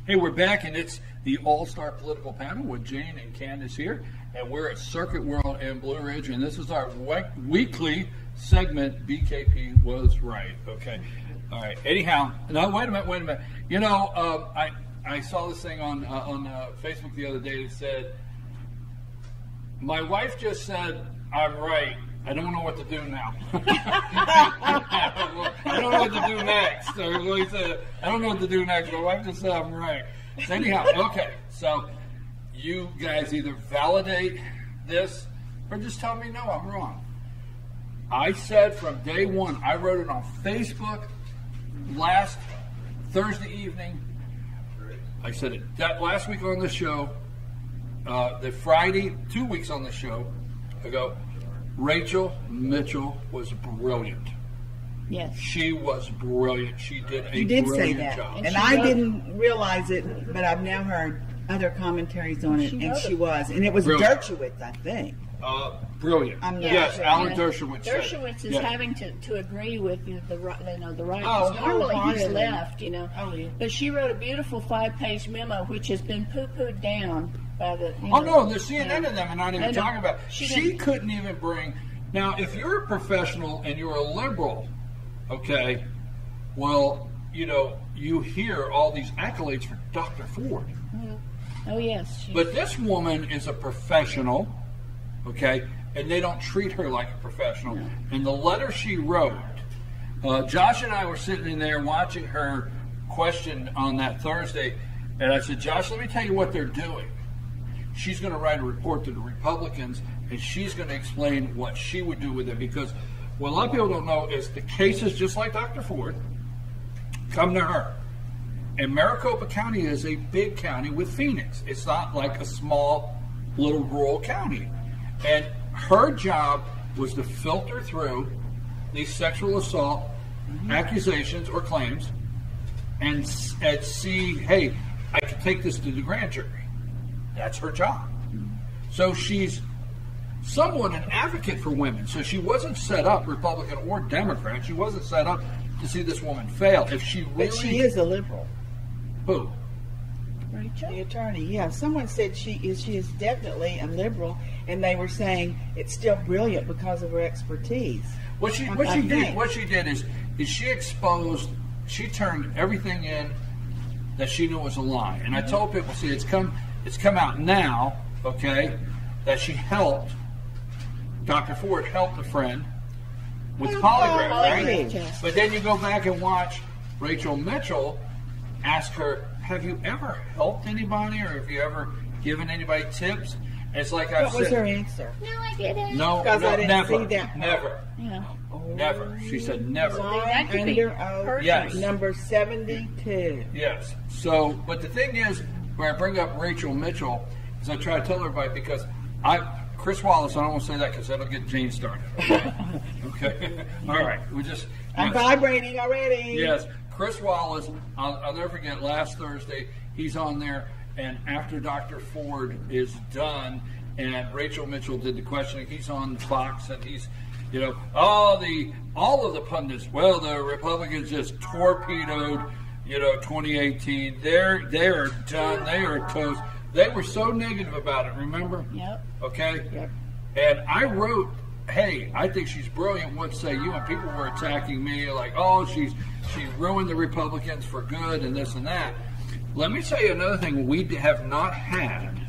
Hey, we're back, and it's the All-Star Political Panel with Jane and Candace here, and we're at Circuit World in Blue Ridge, and this is our weekly segment, BKP was right. Okay. All right. Anyhow, no, wait a minute. You know, I saw this thing on Facebook the other day that said, my wife just said, I'm right. I don't know what to do now. I don't know what to do next. Or he said, I don't know what to do next. My wife just said I'm right. So anyhow, okay. So you guys either validate this or just tell me, no, I'm wrong. I said from day one, I wrote it on Facebook last Thursday evening. I said it that last week on the show, the Friday, 2 weeks on the show ago. Rachel Mitchell was brilliant. Yes. She was brilliant. She did a You did brilliant say that. job. And I didn't realize it, but I've now heard other commentaries on it, and she was. And it was Brilliant. Dershowitz, I think. Brilliant. I'm not Yes, sure. Alan Dershowitz. Dershowitz is having to agree with the right. Oh, Normally he's wholeheartedly. left, Oh, yeah. But she wrote a beautiful 5-page memo, which has been poo-pooed down by the. Oh, no, the CNN and them are not even I know. talking about it. She She didn't- couldn't even bring. Now, if you're a professional and you're a liberal, okay, well, you know, you hear all these accolades for Dr. Ford. Oh yes. But this woman is a professional, okay, and they don't treat her like a professional. No. And the letter she wrote, Josh and I were sitting in there watching her question on that Thursday, and I said, Josh, let me tell you what they're doing. She's going to write a report to the Republicans, and she's going to explain what she would do with it, because what a lot of people don't know is the cases, just like Dr. Ford, come to her. And Maricopa County is a big county with Phoenix. It's not like a small little rural county. And her job was to filter through these sexual assault accusations or claims and see, hey, I can take this to the grand jury. That's her job. So she's somewhat an advocate for women. So she wasn't set up, Republican or Democrat, she wasn't set up to see this woman fail. If she really... But she is a liberal. Who? Rachel? The attorney, yeah. Someone said she is definitely a liberal, and they were saying it's still brilliant because of her expertise. What she did is she exposed, she turned everything in that she knew was a lie. And I told people, see, it's come out now, okay, that she helped, Dr. Ford helped a friend with polygraph, right? Yes. But then you go back and watch Rachel Mitchell ask her, have you ever helped anybody, or have you ever given anybody tips? And it's like I said. What was her answer? No, I didn't. No, Because I didn't never, see that. never, Yeah. never. She said never. That could be Under oath, perjury. Yes. number 72. Yes. So, but the thing is, when I bring up Rachel Mitchell, is I try to tell everybody, because Chris Wallace, I don't want to say that because that'll get Jane started. Okay. All right. I'm vibrating already. Yes. Chris Wallace, I'll never forget, last Thursday, he's on there, and after Dr. Ford is done, and Rachel Mitchell did the questioning, he's on Fox, and he's, you know, all of the pundits, well, the Republicans just torpedoed, you know, 2018. They are done. They are toast. They were so negative about it, remember? Yep. Okay? Yep. And I wrote, hey, I think she's brilliant, what say you? And people were attacking me like, oh, she's ruined the Republicans for good and this and that. Let me tell you another thing we have not had.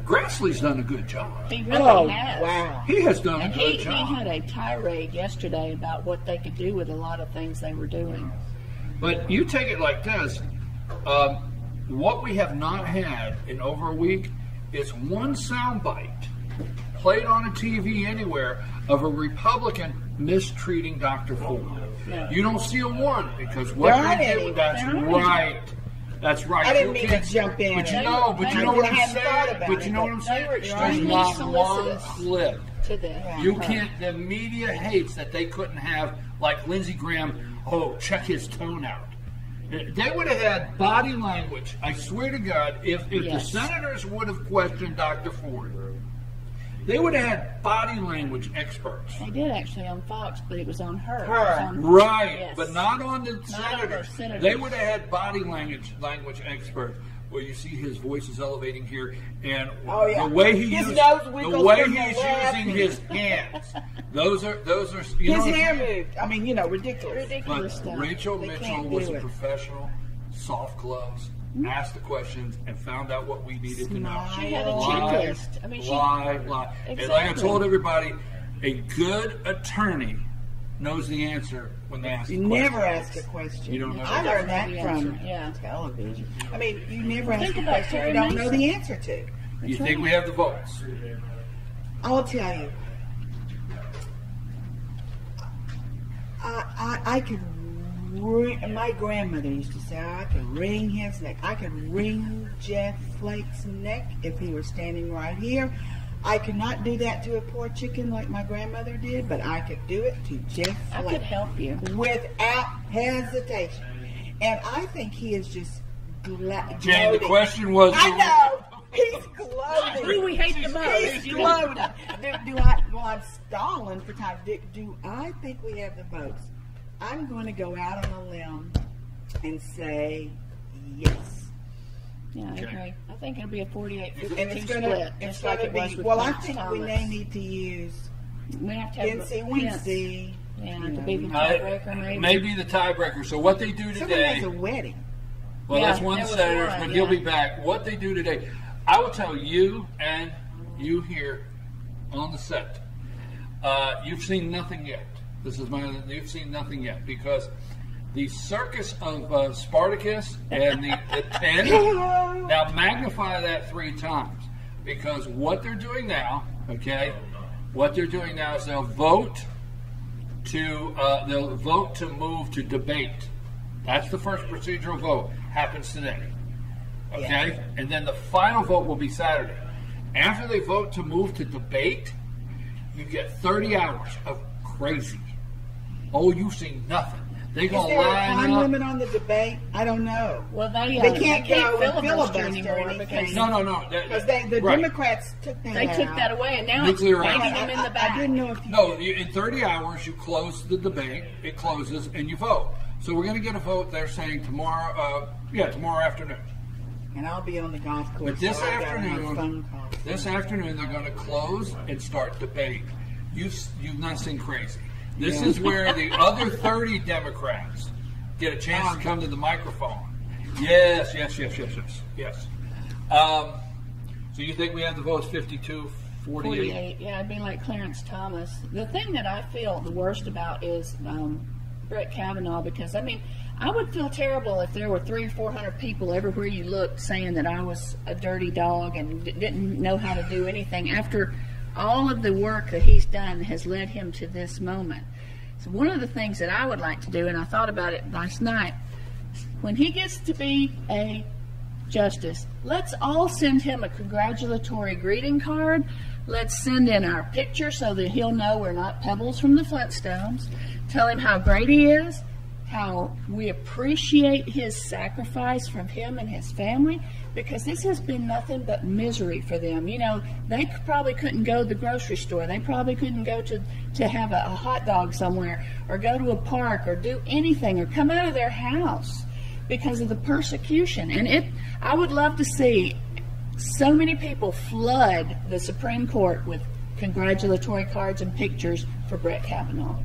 Grassley's done a good job. He really has. Wow. He has done And a good he job. had a tirade yesterday about what they could do with a lot of things they were doing. But you take it like this. What we have not had in over a week is one soundbite played on a TV anywhere of a Republican mistreating Dr. Ford. No. You don't see a one, because what There aren't they any. did, that's There aren't right. That's right. I didn't You mean to can't- jump in. But you They know, were- but they you know were- what I I'm hadn't thought saying. about But it, you know what I'm They saying. were There's extremely not one solicitous clip. To them. You can't. The media hates that they couldn't have, like Lindsey Graham. Oh, check his tone out. They would have had body language. I swear to God, if the Yes. senators would have questioned Dr. Ford, They would have had body language experts. They did actually on Fox, but it was on her. Her. It was on Right, yes. but not on the Not on the senators. They would have had body language experts. Where you see his voice is elevating here, and the way he his uses, nose the wiggles way from the he's left. using his hands. Those are His hair moved. I mean, ridiculous. Ridiculous But stuff. Rachel They Mitchell can't was do a it. professional, soft gloves, asked the questions, and found out what we needed to know. She had a Lie, checklist. I mean, lie. And like I Exactly. told everybody, a good attorney knows the answer when they ask You the question. never ask a question. You don't know I the learned that answer. from Yeah. television. I mean, you never ask Think a about question Terry you don't know Mason. the answer to. You That's think right. we have the votes? I'll tell you. I could wring, my grandmother used to say, I could wring his neck. I could wring Jeff Flake's neck if he were standing right here. I could not do that to a poor chicken like my grandmother did, but I could do it to Jeff I Flake could help you. without hesitation. And I think he is just Jane, the question was... I know. He's gloating. Who we hate the most. He's you know? gloating. Well, I'm stalling for time. Do I think we have the votes? I'm going to go out on a limb and say yes. Yeah, I Okay. agree. I think it'll be a 48-52 And it's split. going to just like it was be. with Well, I Clarence think we Thomas. may need to use We have to have Vinci Pence. Wednesday. Yeah, you to know. be the tiebreaker, maybe. Maybe the tiebreaker. So what they do Someone today... has a wedding. Well, Yeah, that's one of the there was senators, one, but he'll yeah. be back. What they do today, I will tell you and you here on the set, you've seen nothing yet. You've seen nothing yet because the circus of Spartacus and the 10, now magnify that 3 times because what they're doing now, okay, what they're doing now is they'll vote to move to debate. That's the first procedural vote. Happens today. Okay? Yeah. And then the final vote will be Saturday. After they vote to move to debate, you get 30 hours of crazy. Oh, you've seen nothing. They're Is going to there a line time up. limit on the debate? I don't know. Well, they Can't go and filibuster anymore anything. because No. Because the Right. Democrats took that they out. took that away, and now Nuclear it's biting option. them in the back. I didn't know if you No, in 30 hours, you close the debate, it closes, and you vote. So we're going to get a vote, they're saying tomorrow afternoon. And I'll be on the golf course. But this so I got my afternoon, phone call. they're going to close and start debate. You've not seen crazy. This is where the other 30 Democrats get a chance to come to the microphone. Yes. So you think we have the votes 52, 48? Yeah, I'd be like Clarence Thomas. The thing that I feel the worst about is Brett Kavanaugh because, I mean, I would feel terrible if there were 300 or 400 people everywhere you looked saying that I was a dirty dog and didn't know how to do anything after all of the work that he's done has led him to this moment. So one of the things that I would like to do, and I thought about it last night, when he gets to be a justice, let's all send him a congratulatory greeting card. Let's send in our picture so that he'll know we're not pebbles from the Flintstones. Tell him how great he is, how we appreciate his sacrifice from him and his family, because this has been nothing but misery for them. You know, they probably couldn't go to the grocery store. They probably couldn't go to have a hot dog somewhere or go to a park or do anything or come out of their house because of the persecution. And I would love to see so many people flood the Supreme Court with congratulatory cards and pictures for Brett Kavanaugh.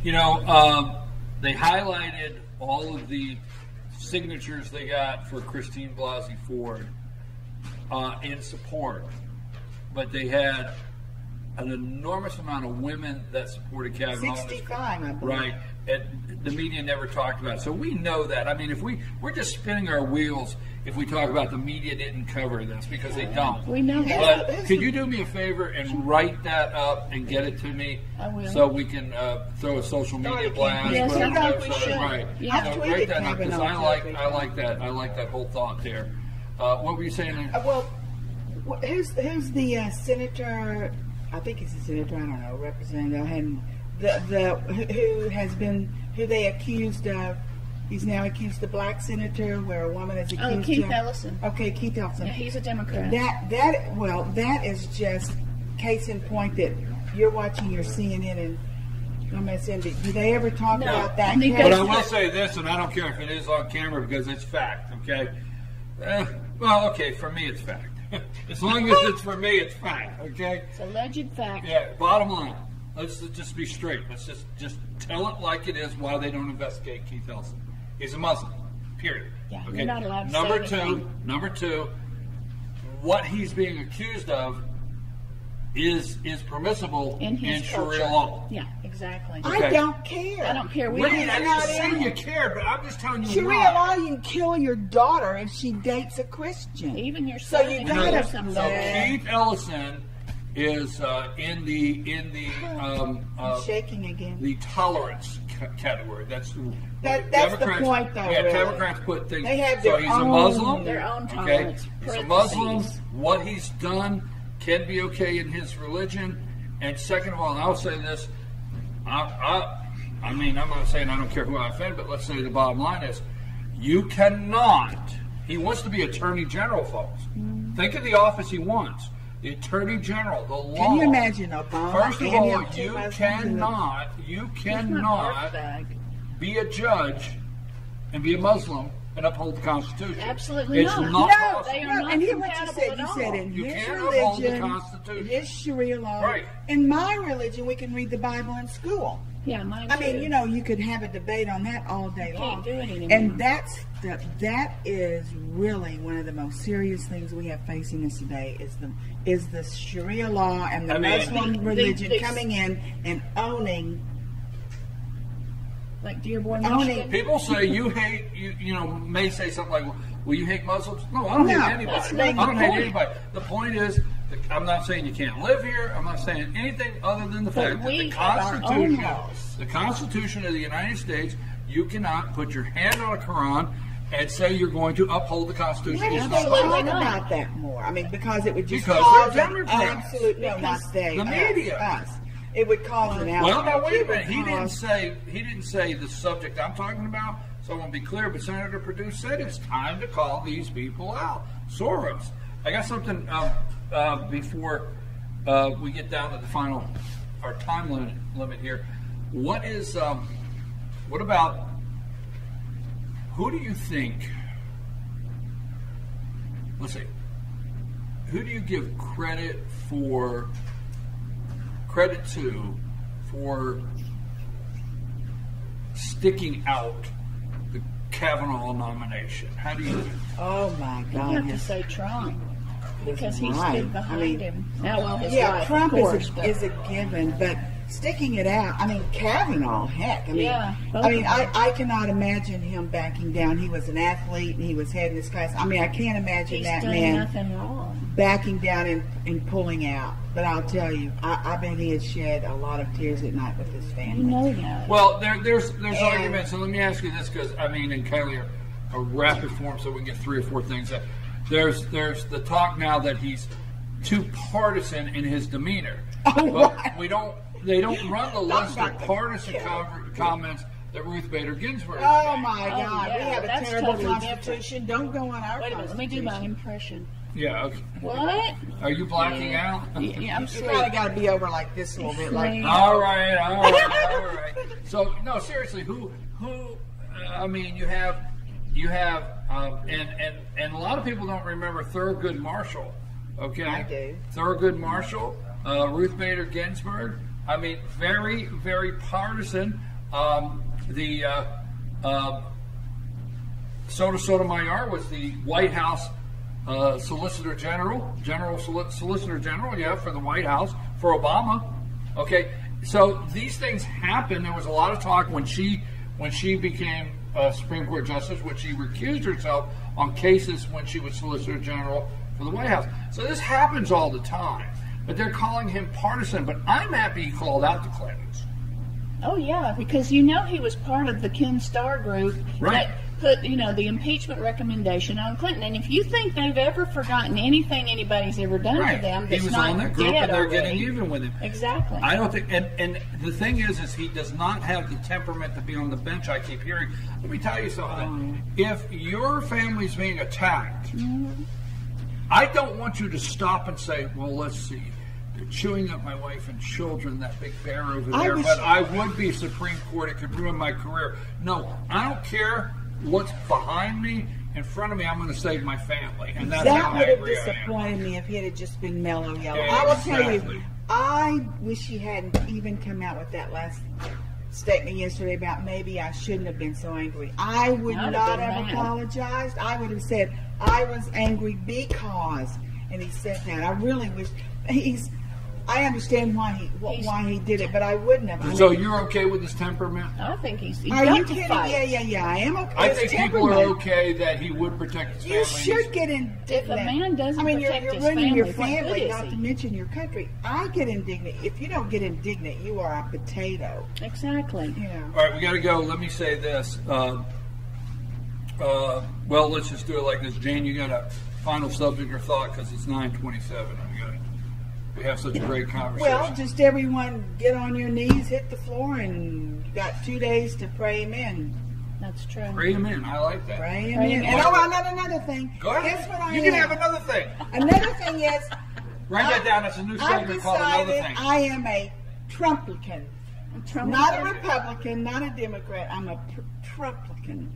You know, they highlighted all of the signatures they got for Christine Blasey Ford in support, but they had an enormous amount of women that supported Kavanaugh. 65, I believe. Right. And the media never talked about it. So we know that. I mean, if we're just spinning our wheels if we talk about the media didn't cover this because they don't. We know that. But could you do me a favor and write that up and get it to me? I will. So we can throw a social media blast. Yes, put it I on think the we website. should. Right. Yeah. I've So tweeted write that up because Kavanaugh I like that. I like that whole thought there. What were you saying there? Well, who's the senator? I think he's a senator. I don't know, representative. Who they accused of. He's now accused the black senator, where a woman is accused. Keith Ellison. Okay, Keith Ellison. Yeah, he's a Democrat. That is just case in point that you're watching your CNN and MSNBC. Do they ever talk about that? But I will say this, and I don't care if it is on camera because it's fact, okay? Well, okay, for me it's fact. As long as it's for me, it's fact, okay? It's alleged fact. Yeah, bottom line. Let's just be straight. Let's just tell it like it is why they don't investigate Keith Ellison. He's a Muslim, period. Yeah, okay? you're not allowed to Number say anything. Number two, what he's being accused of is permissible in Sharia law. Yeah, exactly. Okay. I don't care. I don't care. I didn't say you cared, but I'm just telling you Sharia why. law, you can kill your daughter if she dates a Christian. Even your So son. you if gotta- knows something. So Keith Ellison is in the I'm shaking again. the tolerance category. That's the Democrats, point, though, Yeah, really. Democrats put things. They have so their he's a own- Muslim. their own Okay, tolerance, he's a parentheses. Muslim. What he's done can be okay in his religion. And second of all, and I'll say this. I mean, I'm not saying I don't care who I offend, but let's say the bottom line is, you cannot. He wants to be Attorney General, folks. Think of the office he wants. The Attorney General, the law. Can you imagine Obama? First of and all, him two you Muslims? cannot be a judge and be a Muslim and uphold the Constitution. Absolutely It's not. not No, possible. they are not and hear what you compatible said. at You all. said in You his can't uphold the religion, Constitution. in his Sharia law, Right. in my religion, we can read the Bible in school. Yeah, mine I mean, too. you know, you could have a debate on that all day long. Can't do it anymore. And that is really one of the most serious things we have facing us today is the Sharia law and the Muslim religion coming in and owning. Like Dearborn, Owning- Michigan. People say you hate, you know, may say something like, well, you hate Muslims? No, I don't No, hate anybody. that's I not don't the hate point. anybody. The point is, I'm not saying you can't live here. I'm not saying anything other than the fact that we the have our own Constitution, laws. the Constitution of the United States, you cannot put your hand on a Quran and say you're going to uphold the Constitution. Why It's don't not they possible. talk about that more? I mean, because it would just Because cause they're an Democrats. absolute no, not they, The media. us. It would cause an Well, now outrage. wait a It would minute. He didn't cause- say the subject I'm talking about. So I want to be clear. But Senator Perdue said it's time to call these people out. Soros. I got something before we get down to the final our time limit here. What is what about? Who do you think? Let's see. Who do you give credit to for sticking out the Kavanaugh nomination? How do you? Oh my You have to God! say Trump because he right. stood behind I mean, him. Now, well, his Yeah, wife, Trump of course, but- is a given, but sticking it out. I mean, Kavanaugh. Heck, I mean, Yeah, both I mean, of them. I cannot imagine him backing down. He was an athlete and he was heading this class. I mean, I can't imagine He's that done man nothing wrong. backing down and pulling out. But I'll tell you, I bet he has shed a lot of tears at night with his You family. know that. Well, there's arguments, and let me ask you this, because I mean, in kind of a rapid form, so we can get 3 or 4 things. There's the talk now that he's too partisan in his demeanor. Oh, But right. they don't run the list about of the partisan killer. comments that Ruth Bader Ginsburg Oh made. my Oh, God, yeah, we have a that's terrible totally different. constitution. Don't go on our Wait a minute. Let me do my constitution. impression. Yeah. Okay. What? Are you blacking out? Yeah, I'm You sweet. kind of got to be over like this a little bit, like Sweet. All right. So no, seriously, who? I mean, you have, and a lot of people don't remember Thurgood Marshall. Okay, I do. Thurgood Marshall, Ruth Bader Ginsburg. I mean, very, very partisan. Sotomayor was the White House Solicitor General, Solicitor General, yeah, for the White House for Obama. Okay, so these things happen. There was a lot of talk when she became Supreme Court Justice, when she recused herself on cases when she was Solicitor General for the White House. So this happens all the time. But they're calling him partisan. But I'm happy he called out the Clintons. Oh yeah, because you know he was part of the Ken Starr group Right. that put the impeachment recommendation on Clinton. And if you think they've ever forgotten anything anybody's ever done to them, He that's was not on that group, dead and they're already. getting even with him. Exactly. I don't think, and the thing is he does not have the temperament to be on the bench. I keep hearing. Let me tell you something. If your family's being attacked, I don't want you to stop and say, "Well, let's see. They're chewing up my wife and children, that big bear over there. But I would be Supreme Court. It could ruin my career. No, I don't care what's behind me. In front of me, I'm going to save my family. And that's that how would have angry I am. disappointed me if he had just been mellow yellow. Yeah, I will tell exactly. you, I wish he hadn't even come out with that last statement yesterday about maybe I shouldn't have been so angry. I would not have apologized. I would have said I was angry because, and he said that. I really wish I understand why he did it, but I wouldn't have. So you're okay with his temperament? I think he's Are got you to kidding? fight. Yeah. I am okay. I think people are okay that he would protect his family. You should get indignant. If a man doesn't protect you're his ruining your family, what good family, is not he? to mention your country. I get indignant. If you don't get indignant, you are a potato. Exactly. Yeah. All right, we got to go. Let me say this. Well, let's just do it like this. Jane, you got a final subject or thought because it's 9:27. We have such a great conversation. Well, just everyone get on your knees, hit the floor, and you got 2 days to pray him in. That's true. Pray him in. I like that. Pray him in. And another thing. Go ahead. Guess what you can have another thing. Another thing is. Write that down. It's a new segment called Another Thing. I am a Trumplican. Not a Republican, not a Democrat. I'm a Trumplican.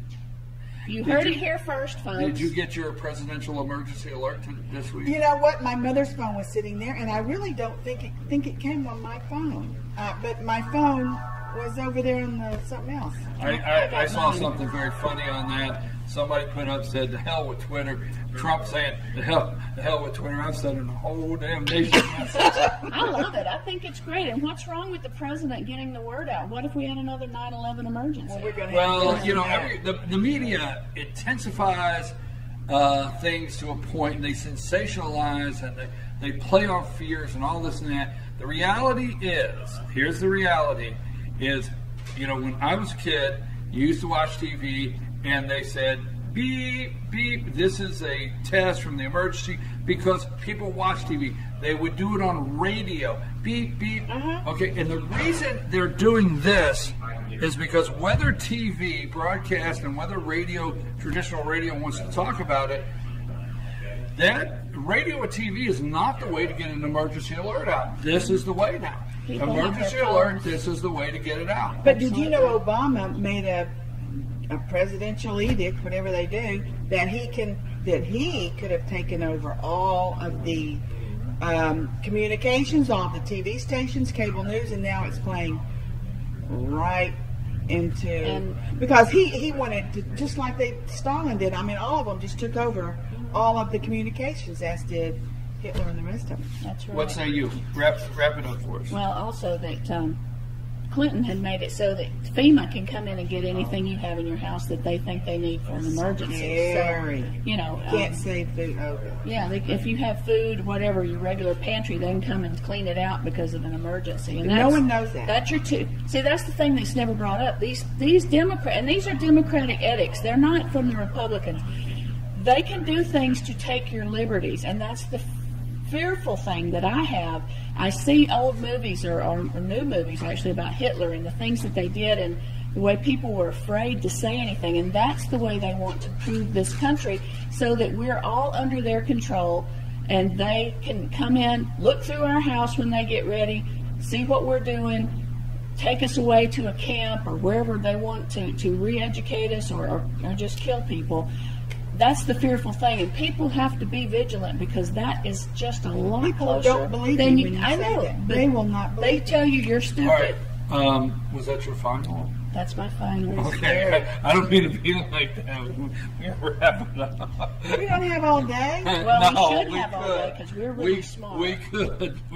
You heard it here first, folks. Did you get your presidential emergency alert this week? You know what? My mother's phone was sitting there, and I really don't think it came on my phone. But my phone was over there on something else. I saw something very funny on that. Somebody put up, said, "The hell with Twitter." Trump saying, "The hell with Twitter." I'm sending the whole damn nation message. I love it. I think it's great. And what's wrong with the president getting the word out? What if we had another 9/11 emergency? Well, you know, the media intensifies things to a point. They sensationalize and they play on fears and all this and that. The reality is, here's the reality, is, you know, when I was a kid, you used to watch TV and they said, beep, beep, this is a test from the emergency, because people watch TV. They would do it on radio. Beep, beep. Okay, and the reason they're doing this is because whether TV, broadcast, and whether radio, traditional radio wants to talk about it, that radio or TV is not the way to get an emergency alert out. This is the way now. Emergency alert, this is the way to get it out. But did you know Obama made a presidential edict, whatever they do, that he could have taken over all of the communications, all the TV stations, cable news, and now it's playing right into, because he wanted to, just like Stalin did. I mean, all of them just took over all of the communications, as did Hitler and the rest of them. That's right. What say you? Wrap it up for us. Well, also that Clinton had made it so that FEMA can come in and get anything you have in your house that they think they need for an emergency. Scary. So, you know, can't save food. Yeah, if you have food, whatever, your regular pantry, they can come and clean it out because of an emergency. And no one knows that. That's your two. See, that's the thing that's never brought up. These Democrats, and these are Democratic edicts. They're not from the Republicans. They can do things to take your liberties, and that's the fearful thing that I have. I see old movies or new movies actually about Hitler and the things that they did and the way people were afraid to say anything, and that's the way they want to prove this country, so that we're all under their control and they can come in, look through our house when they get ready, see what we're doing, take us away to a camp or wherever they want to re-educate us or just kill people. That's the fearful thing, and people have to be vigilant, because that is just a lot people closer. Don't believe than you when you I say know that. but they will not believe. They tell you you're stupid. All right. Was that your final? That's my final. Okay. I don't mean to be like that. We're wrapping up. We don't have all day. Well, no, we should have all day because we're really smart. We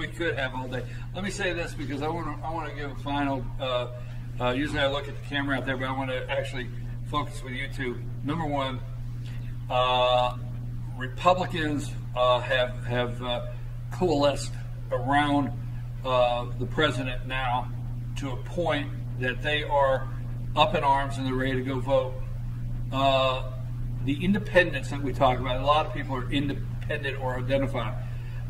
could have all day. Let me say this, because I want to give a final. Usually I look at the camera out there, but I want to actually focus with you two. Number one. Republicans have coalesced around the president now to a point that they are up in arms and they're ready to go vote. The independents that we talk about, a lot of people are independent or identified.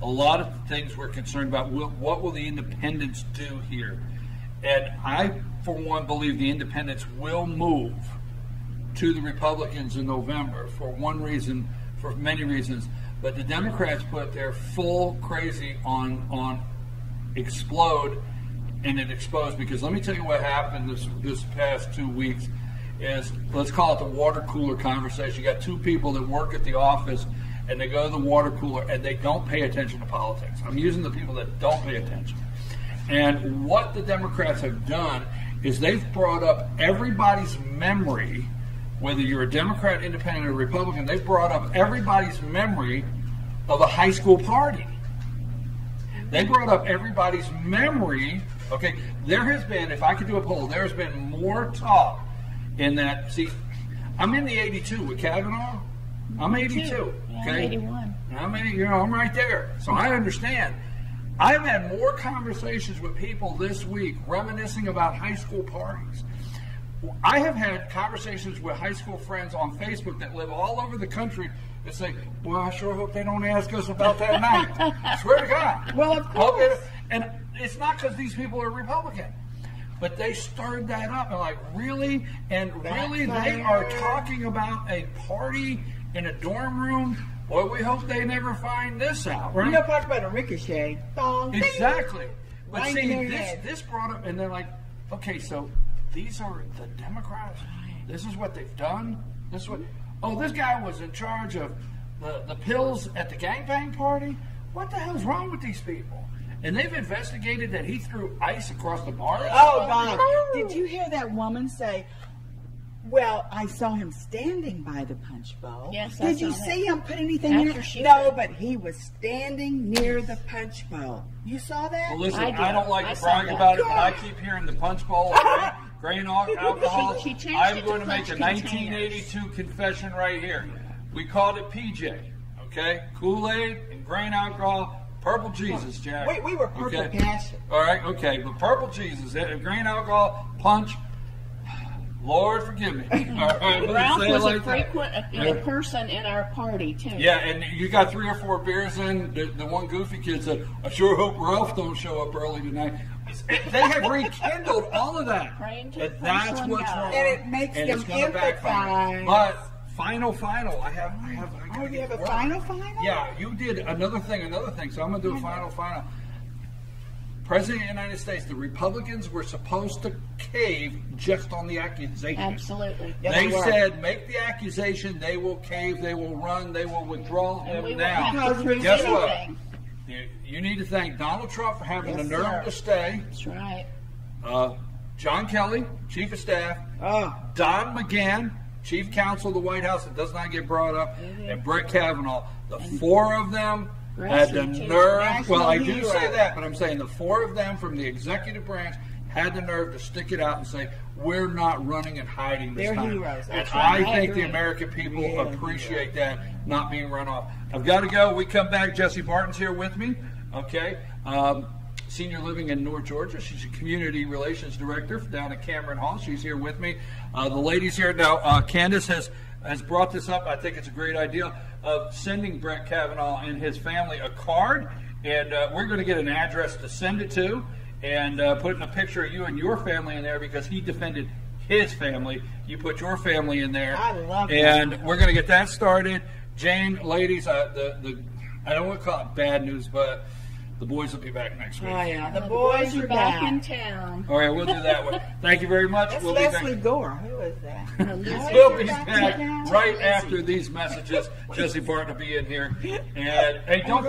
A lot of things we're concerned about, what will the independents do here? And I, for one, believe the independents will move to the Republicans in November for one reason, for many reasons. But the Democrats put their full crazy on explode and it exposed. Because let me tell you what happened this past 2 weeks is, let's call it the water cooler conversation. You got two people that work at the office and they go to the water cooler and they don't pay attention to politics. I'm using the people that don't pay attention. And what the Democrats have done is they've brought up everybody's memory, whether you're a Democrat, Independent, or Republican, they've brought up everybody's memory of a high school party. They brought up everybody's memory. Okay, there has been, if I could do a poll, there has been more talk in that. See, I'm in the 82 with Kavanaugh. I'm 82. Yeah, Okay, I'm 81. I'm right there. So I understand. I've had more conversations with people this week reminiscing about high school parties. I have had conversations with high school friends on Facebook that live all over the country that say, well, I sure hope they don't ask us about that night. I swear to God. Well, of course. And it's not because these people are Republican, but they stirred that up. And like, really? And really, they are talking about a party in a dorm room? Well, we hope they never find this out, right? You know, talk about a ricochet. Bong, Exactly. ding. But Right see, in their head. this brought up, and they're like, okay, so these are the Democrats. This is what they've done. This is what. Oh, this guy was in charge of the pills at the gangbang party. What the hell's wrong with these people? And they've investigated that he threw ice across the bar. Oh, God. Did you hear that woman say, well, I saw him standing by the punch bowl. Yes, I Did you saw that. see him put anything in After it? she No, said- but he was standing near the punch bowl. You saw that? Well, listen, I did. I don't like I to saw brag that. about it, but I keep hearing the punch bowl, grain alcohol. She changed I'm it going to to make a punch 1982 confession right here. We called it PJ, okay? Kool-Aid and grain alcohol, purple Jesus, Jack. We were purple Okay? passion. All right, okay, but purple Jesus, grain alcohol, punch. Lord forgive me. All right, let's Ralph say it was like a that. frequent person in our party, too. Yeah, and you got 3 or 4 beers in. The one goofy kid said, I sure hope Ralph don't show up early tonight. They have rekindled all of that. Praying to And the that's porcelain what's god. wrong. And it makes And them it's gonna backfire. empathize. But final, I Oh, gotta you have get a to final? Yeah, you did another thing. So I'm going to do a final. President of the United States, the Republicans were supposed to cave just on the accusation. Absolutely. They said, make the accusation, they will cave, they will run, they will withdraw And we him won't have now. to prove Guess what? anything. You need to thank Donald Trump for having Yes, the nerve sir. to stay. That's right. John Kelly, Chief of Staff. Oh, Don McGahn, Chief Counsel of the White House, that does not get brought up. And Brett Kavanaugh. The 4 of them had the Grassroots nerve. national Well, I do hero. say that, but I'm saying the 4 of them from the executive branch had the nerve to stick it out and say, we're not running and hiding this They're time. heroes. And That's I right. I think the agree. American people Yeah, appreciate that, not being run off. I've got to go. We come back. Jessie Barton's here with me. Okay. Senior living in North Georgia. She's a community relations director down at Cameron Hall. She's here with me. The ladies here now. Candace has brought this up. I think it's a great idea of sending Brett Kavanaugh and his family a card, and we're going to get an address to send it to, and putting a picture of you and your family in there because he defended his family. You put your family in there. I love that. And we're going to get that started. Jane, ladies, I don't want to call it bad news, but the boys will be back next week. oh yeah. The The boys are back in back. town. All right, we'll do that one. Thank you very much. That's We'll Leslie be back. Gore. Who is that? We'll be back back in town. right after these messages. Jessie Barton will be in here. And hey, don't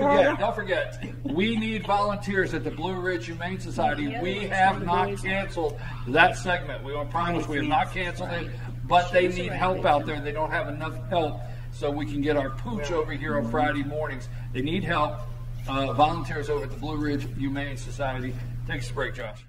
forget, we need volunteers at the Blue Ridge Humane Society. Yeah, We that's have where the not boys are. canceled that segment. We promise we have not canceled it, but they need help out there. They don't have enough help so we can get our pooch over here on Friday mornings. They need help. Volunteers over at the Blue Ridge Humane Society. Thanks a break, Josh.